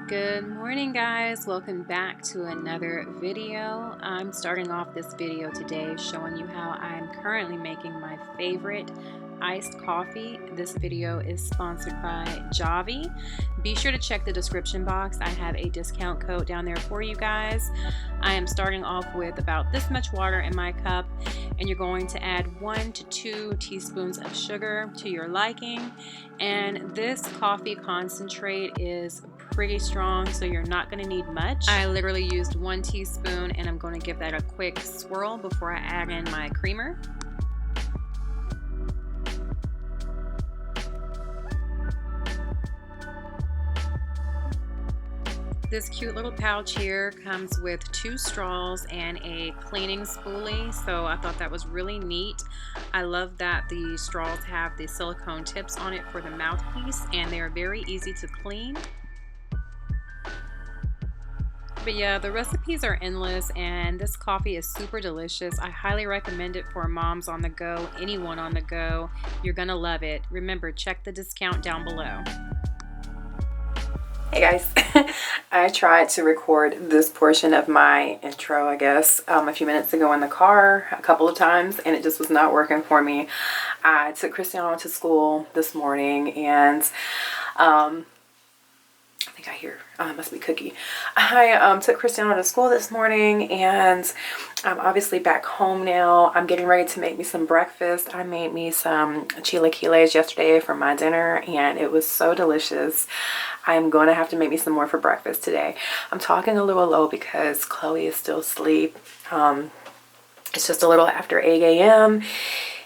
Good morning, guys. Welcome back to another video. I'm starting off this video today showing you how I'm currently making my favorite iced coffee. This video is sponsored by JAVY. Be sure to check the description box. I have a discount code down there for you guys. I am starting off with about this much water in my cup, and you're going to add 1 to 2 teaspoons of sugar to your liking. And this coffee concentrate is pretty strong, so you're not going to need much. I literally used 1 teaspoon, and I'm going to give that a quick swirl before I add in my creamer. This cute little pouch here comes with 2 straws and a cleaning spoolie, so I thought that was really neat. I love that the straws have the silicone tips on it for the mouthpiece, and they're very easy to clean. But yeah, the recipes are endless, and this coffee is super delicious. I highly recommend it for moms on the go, anyone on the go. You're gonna love it. Remember, check the discount down below. Hey guys, I tried to record this portion of my intro, I guess, a few minutes ago in the car a couple of times, and it just was not working for me. I took Cristiano to school this morning, and I think I hear, it must be Cookie. I took Cristiano to school this morning, and I'm obviously back home now. I'm getting ready to make me some breakfast. I made me some chilaquiles yesterday for my dinner, and it was so delicious. I'm going to have to make me some more for breakfast today. I'm talking a little low because Chloe is still asleep. It's just a little after 8 a.m.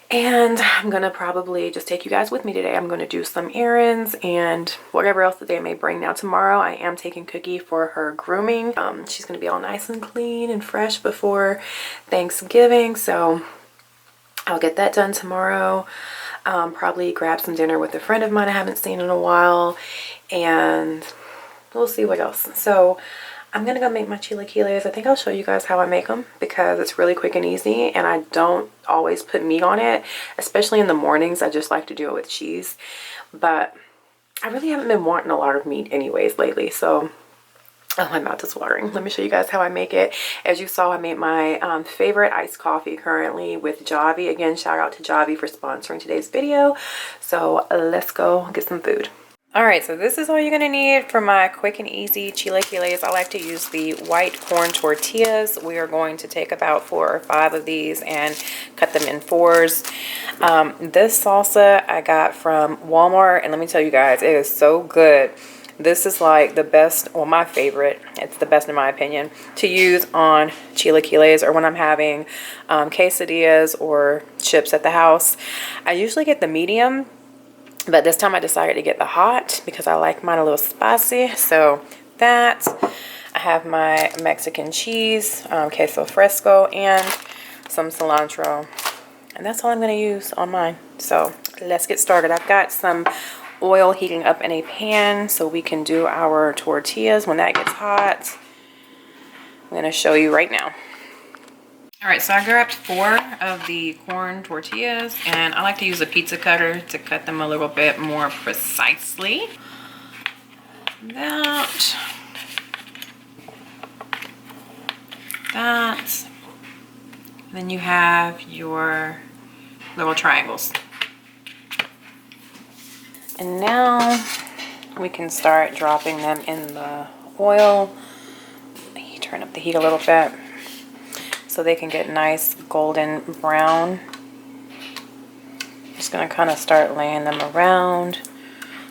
and I'm going to probably just take you guys with me today. I'm going to do some errands and whatever else the day may bring. Now tomorrow I am taking Cookie for her grooming. She's going to be all nice and clean and fresh before Thanksgiving, so I'll get that done tomorrow. Probably grab some dinner with a friend of mine I haven't seen in a while, and we'll see what else. So I'm gonna go make my chilaquiles. I think I'll show you guys how I make them because it's really quick and easy, and I don't always put meat on it, especially in the mornings. I just like to do it with cheese, but I really haven't been wanting a lot of meat anyways lately, so oh, my mouth is watering. Let me show you guys how I make it. As you saw, I made my favorite iced coffee currently with JAVY. Again, shout out to JAVY for sponsoring today's video. So let's go get some food. All right, so this is all you're gonna need for my quick and easy chilaquiles. I like to use the white corn tortillas. We are going to take about 4 or 5 of these and cut them in 4s. This salsa I got from Walmart, and let me tell you guys, it is so good. This is like the best, well, my favorite, it's the best in my opinion, to use on chilaquiles or when I'm having quesadillas or chips at the house. I usually get the medium, but this time I decided to get the hot because I like mine a little spicy. So that, I have my Mexican cheese, queso fresco, and some cilantro. And that's all I'm going to use on mine. So let's get started. I've got some oil heating up in a pan so we can do our tortillas when that gets hot. I'm going to show you right now. All right, so I grabbed 4 of the corn tortillas, and I like to use a pizza cutter to cut them a little bit more precisely. That. Then you have your little triangles. And now we can start dropping them in the oil. Turn up the heat a little bit so they can get nice golden brown. Just gonna kind of start laying them around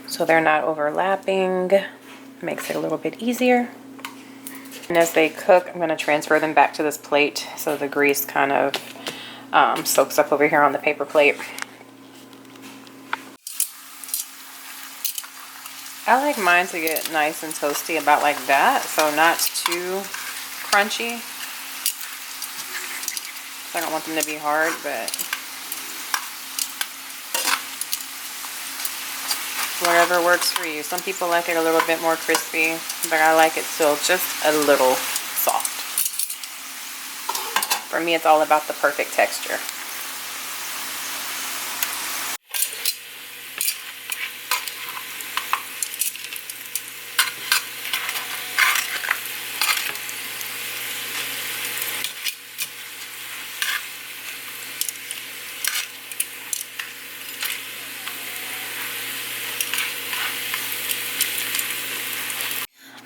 so they're not overlapping. Makes it a little bit easier. And as they cook, I'm gonna transfer them back to this plate so the grease kind of soaks up over here on the paper plate. I like mine to get nice and toasty about like that, so not too crunchy. I don't want them to be hard, but whatever works for you. Some people like it a little bit more crispy, but I like it still just a little soft. For me, it's all about the perfect texture.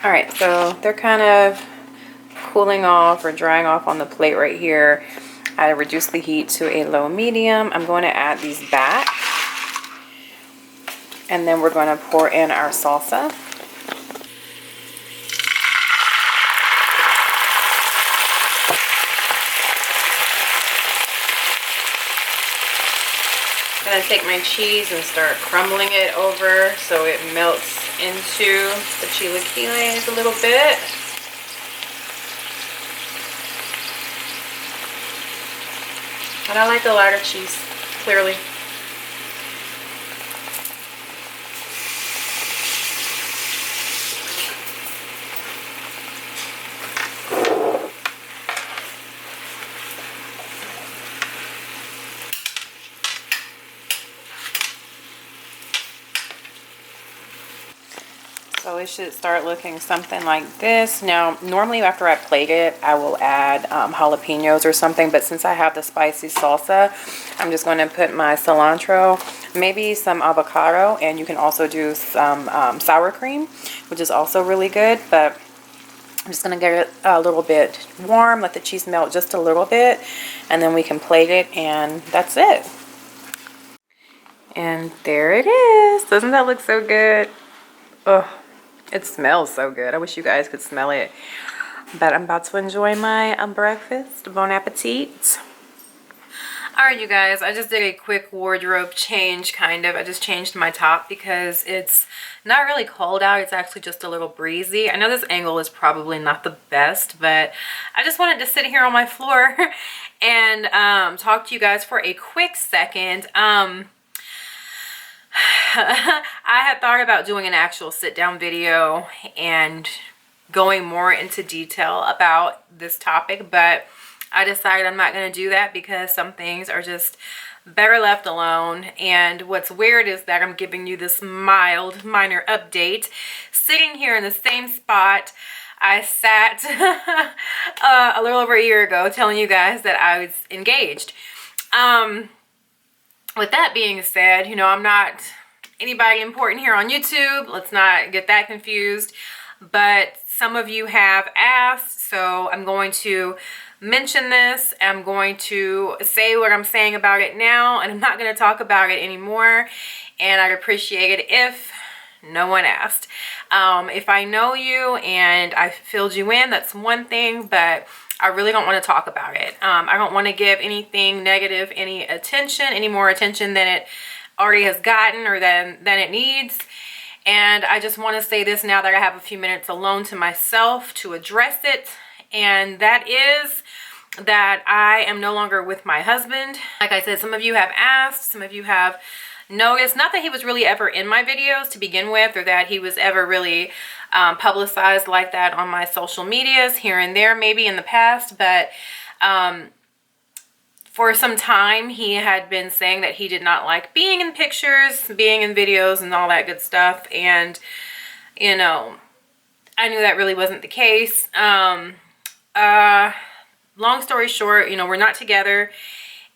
All right, so they're kind of cooling off or drying off on the plate right here. I reduced the heat to a low medium. I'm going to add these back, and then we're going to pour in our salsa. I'm going to take my cheese and start crumbling it over so it melts into the chilaquiles a little bit. And I like a lot of cheese, clearly. So it should start looking something like this. Now, normally after I plate it, I will add jalapenos or something, but since I have the spicy salsa, I'm just going to put my cilantro, maybe some avocado, and you can also do some sour cream, which is also really good, but I'm just going to get it a little bit warm, let the cheese melt just a little bit, and then we can plate it, and that's it. And there it is. Doesn't that look so good? Oh. It smells so good. I wish you guys could smell it. But I'm about to enjoy my breakfast. Bon appetit. Alright, you guys. I just did a quick wardrobe change, kind of. I just changed my top because it's not really cold out. It's actually just a little breezy. I know this angle is probably not the best, but I just wanted to sit here on my floor and talk to you guys for a quick second. I had thought about doing an actual sit-down video and going more into detail about this topic, but I decided I'm not going to do that because some things are just better left alone. And what's weird is that I'm giving you this minor update sitting here in the same spot I sat a little over a year ago telling you guys that I was engaged. With that being said, you know, I'm not anybody important here on YouTube. Let's not get that confused. But some of you have asked, so I'm going to mention this. I'm going to say what I'm saying about it now, and I'm not going to talk about it anymore. And I'd appreciate it if no one asked. If I know you and I filled you in, that's one thing, but I really don't want to talk about it. I don't want to give anything negative any attention, any more attention than it already has gotten or than it needs. And I just want to say this now that I have a few minutes alone to myself to address it. And that is that I am no longer with my husband. Like I said, some of you have asked, some of you have noticed, not that he was really ever in my videos to begin with, or that he was ever really publicized like that on my social medias here and there, maybe in the past, but for some time he had been saying that he did not like being in pictures, being in videos and all that good stuff. And you know, I knew that really wasn't the case. Long story short, you know, we're not together,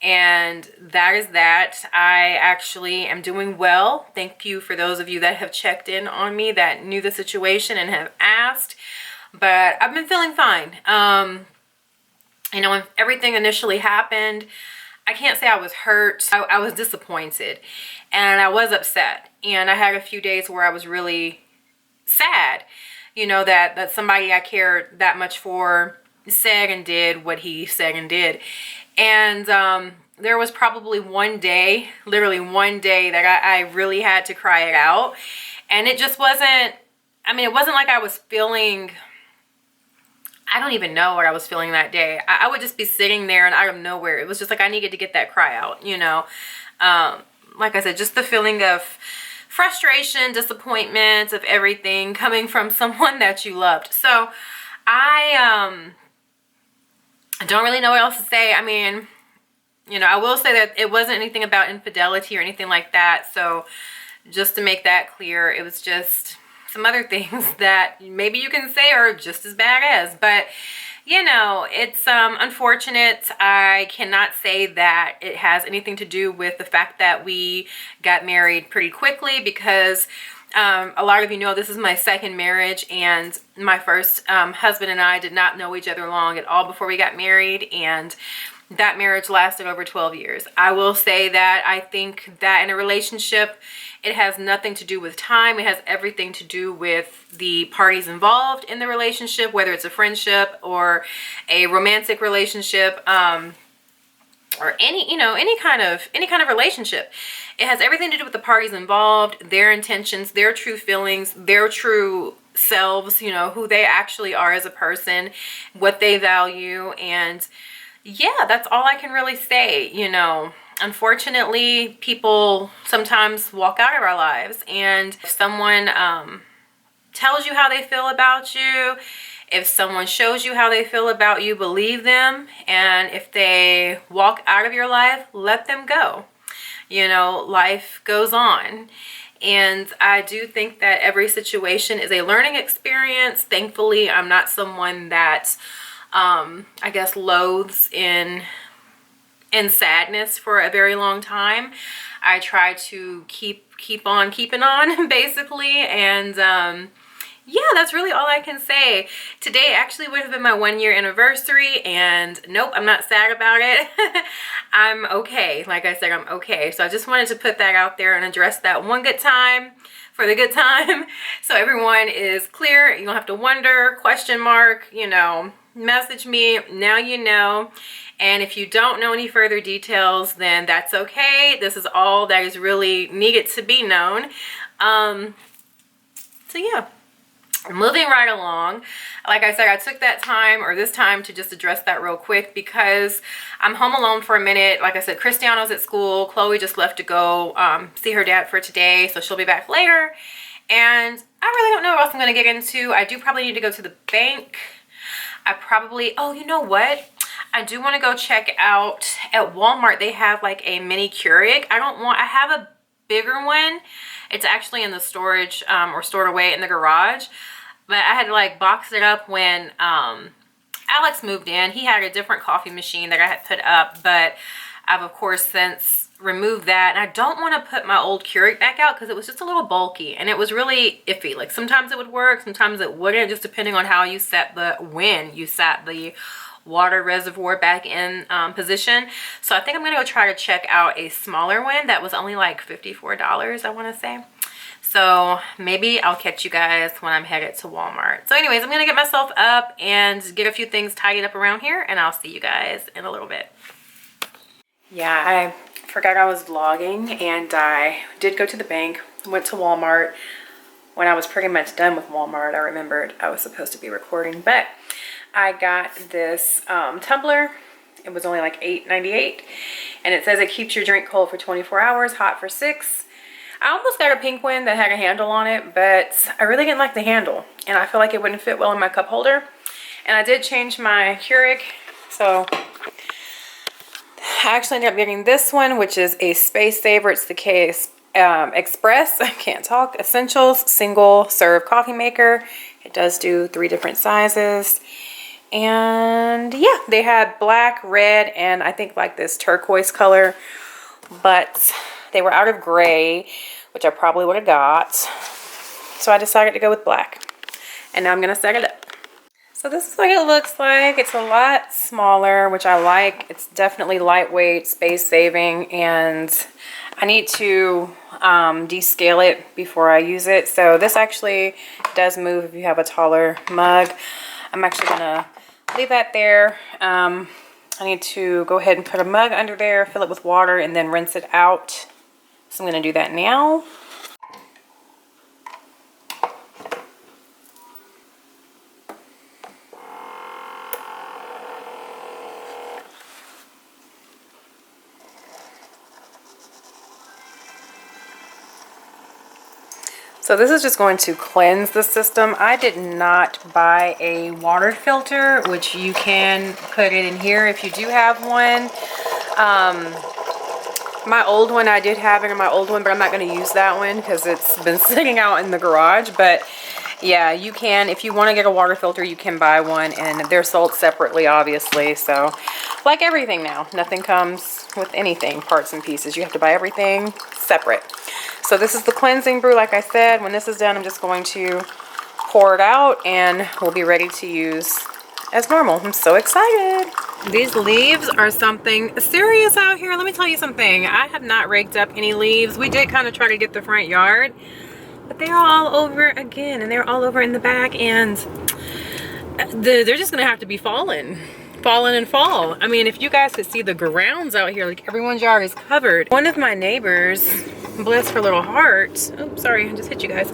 and that is that. I actually am doing well. Thank you for those of you that have checked in on me, that knew the situation and have asked. But I've been feeling fine. You know, when everything initially happened, I can't say I was hurt. I was disappointed and I was upset. And I had a few days where I was really sad, you know, that somebody I cared that much for said and did what he said and did. And there was probably one day, literally one day, that I really had to cry it out. And it just wasn't, I mean, it wasn't like I was feeling, I don't even know what I was feeling that day. I would just be sitting there and out of nowhere, it was just like I needed to get that cry out, you know. Like I said, just the feeling of frustration, disappointment, of everything coming from someone that you loved. So I don't really know what else to say. I mean, you know, I will say that it wasn't anything about infidelity or anything like that. So just to make that clear, it was just some other things that maybe you can say are just as bad as. But, you know, it's unfortunate. I cannot say that it has anything to do with the fact that we got married pretty quickly, because A lot of you know this is my second marriage, and my first husband and I did not know each other long at all before we got married, and that marriage lasted over 12 years. I will say that I think that in a relationship, it has nothing to do with time. It has everything to do with the parties involved in the relationship, whether it's a friendship or a romantic relationship, or any kind of relationship. It has everything to do with the parties involved, their intentions, their true feelings, their true selves, who they actually are as a person, what they value. And yeah, that's all I can really say. Unfortunately, people sometimes walk out of our lives, and if someone tells you how they feel about you, if someone shows you how they feel about you, believe them. And if they walk out of your life, let them go. Life goes on. And I do think that every situation is a learning experience. Thankfully, I'm not someone that I guess loathes in sadness for a very long time. I try to keep on keeping on basically. And yeah, that's really all I can say. Today actually would have been my 1-year anniversary, and nope, I'm not sad about it. I'm okay. Like I said, I'm okay. So I just wanted to put that out there and address that one good time for the good time, so everyone is clear. You don't have to wonder, question mark, message me. Now you know. And if you don't know any further details, then that's okay. This is all that is really needed to be known. So yeah. Moving right along, like I said, I took that time, or this time, to just address that real quick because I'm home alone for a minute. Like I said, Cristiano's at school. Chloe just left to go see her dad for today, so she'll be back later. And I really don't know what else I'm going to get into. I do probably need to go to the bank. Oh, you know what? I do want to go check out at Walmart. They have like a mini Keurig. I have a bigger one. It's actually in the storage or stored away in the garage, but I had to like box it up when Alex moved in. He had a different coffee machine that I had put up, but I've of course since removed that, and I don't want to put my old Keurig back out because it was just a little bulky and it was really iffy. Like sometimes it would work, sometimes it wouldn't, just depending on how you set when you sat the water reservoir back in position. So I think I'm gonna go try to check out a smaller one that was only like $54, I want to say. So maybe I'll catch you guys when I'm headed to Walmart. So anyways, I'm gonna get myself up and get a few things tidied up around here, and I'll see you guys in a little bit. Yeah, I forgot I was vlogging, and I did go to the bank, went to Walmart. When I was pretty much done with Walmart, I remembered I was supposed to be recording, but I got this tumbler. It was only like $8.98, and it says it keeps your drink cold for 24 hours, hot for 6. I almost got a pink one that had a handle on it, but I really didn't like the handle, and I feel like it wouldn't fit well in my cup holder. And I did change my Keurig, so I actually ended up getting this one, which is a space saver. It's the Express, I can't talk, Essentials single serve coffee maker. It does do 3 different sizes. And yeah, they had black, red, and I think like this turquoise color, but they were out of gray, which I probably would have got. So I decided to go with black, and now I'm gonna set it up. So this is what it looks like. It's a lot smaller, which I like. It's definitely lightweight, space saving, and I need to descale it before I use it. So this actually does move if you have a taller mug. I'm actually gonna leave that there. I need to go ahead and put a mug under there, fill it with water, and then rinse it out. So I'm gonna do that now. So this is just going to cleanse the system. I did not buy a water filter, which you can put it in here if you do have one. My old one, I did have it in my old one, but I'm not going to use that one because it's been sitting out in the garage. But yeah, you can, if you want to get a water filter, you can buy one, and they're sold separately, obviously. So like everything now, nothing comes with anything, parts and pieces. You have to buy everything separate. So this is the cleansing brew, like I said. When this is done, I'm just going to pour it out and we'll be ready to use as normal. I'm so excited. These leaves are something serious out here. Let me tell you something. I have not raked up any leaves. We did kind of try to get the front yard, but they're all over again, and they're all over in the back, and they're just gonna have to be falling and fall. I mean, if you guys could see the grounds out here, like everyone's yard is covered. One of my neighbors, bless her little heart, oh sorry, I just hit you guys,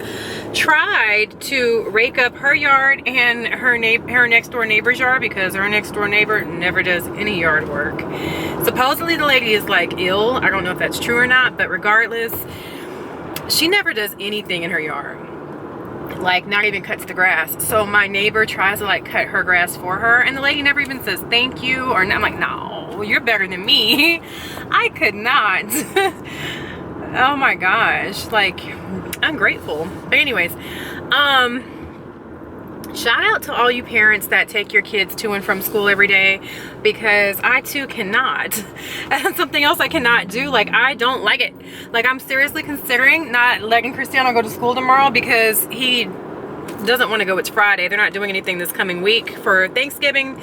tried to rake up her yard and her next door neighbor's yard, because her next door neighbor never does any yard work. Supposedly the lady is like ill. I don't know if that's true or not, but regardless, she never does anything in her yard. Like, not even cuts the grass. So my neighbor tries to like cut her grass for her, and the lady never even says thank you, or I'm like, no, you're better than me. I could not. Oh my gosh, like, ungrateful. But anyways, shout out to all you parents that take your kids to and from school every day, because I too cannot. And something else I cannot do, like, I don't like it. Like, I'm seriously considering not letting Cristiano go to school tomorrow because he doesn't want to go. It's Friday. They're not doing anything this coming week for Thanksgiving.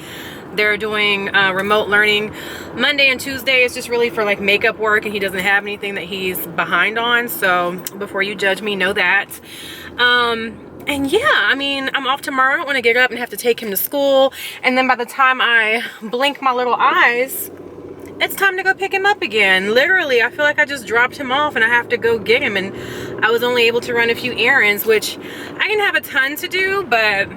They're doing remote learning. Monday and Tuesday is just really for like makeup work, and he doesn't have anything that he's behind on. So before you judge me, know that. And yeah, I mean, I'm off tomorrow. I don't want to get up and have to take him to school. And then by the time I blink my little eyes, it's time to go pick him up again. Literally, I feel like I just dropped him off and I have to go get him. And I was only able to run a few errands, which I didn't have a ton to do, but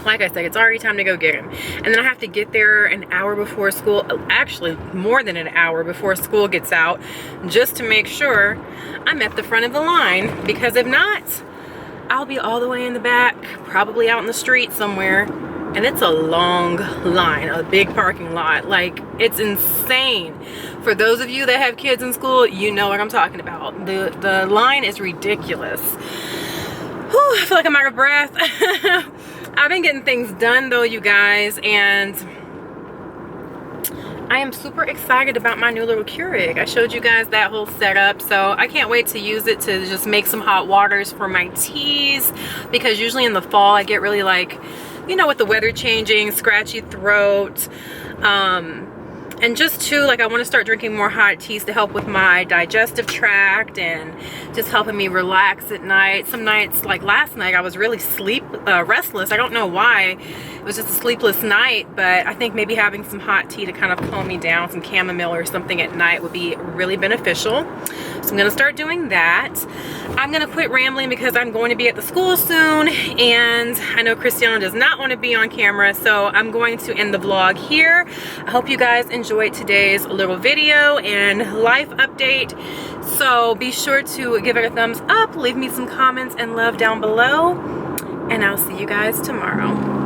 like I said, it's already time to go get him. And then I have to get there an hour before school, actually more than an hour before school gets out, just to make sure I'm at the front of the line, because if not, I'll be all the way in the back, probably out in the street somewhere, and it's a long line, a big parking lot. Like, it's insane. For those of you that have kids in school, you know what I'm talking about. The line is ridiculous. Whew, I feel like I'm out of breath. I've been getting things done though, you guys, and I am super excited about my new little Keurig. I showed you guys that whole setup, so I can't wait to use it to just make some hot waters for my teas, because usually in the fall I get really, like, you know, with the weather changing, scratchy throat, and just too, like, I want to start drinking more hot teas to help with my digestive tract and just helping me relax at night. Some nights, like last night, I was really restless. I don't know why. It was just a sleepless night, but I think maybe having some hot tea to kind of calm me down, some chamomile or something at night, would be really beneficial. So I'm going to start doing that. I'm going to quit rambling because I'm going to be at the school soon, and I know Cristiano does not want to be on camera, so I'm going to end the vlog here. I hope you guys enjoyed today's little video and life update. So be sure to give it a thumbs up, leave me some comments and love down below, and I'll see you guys tomorrow.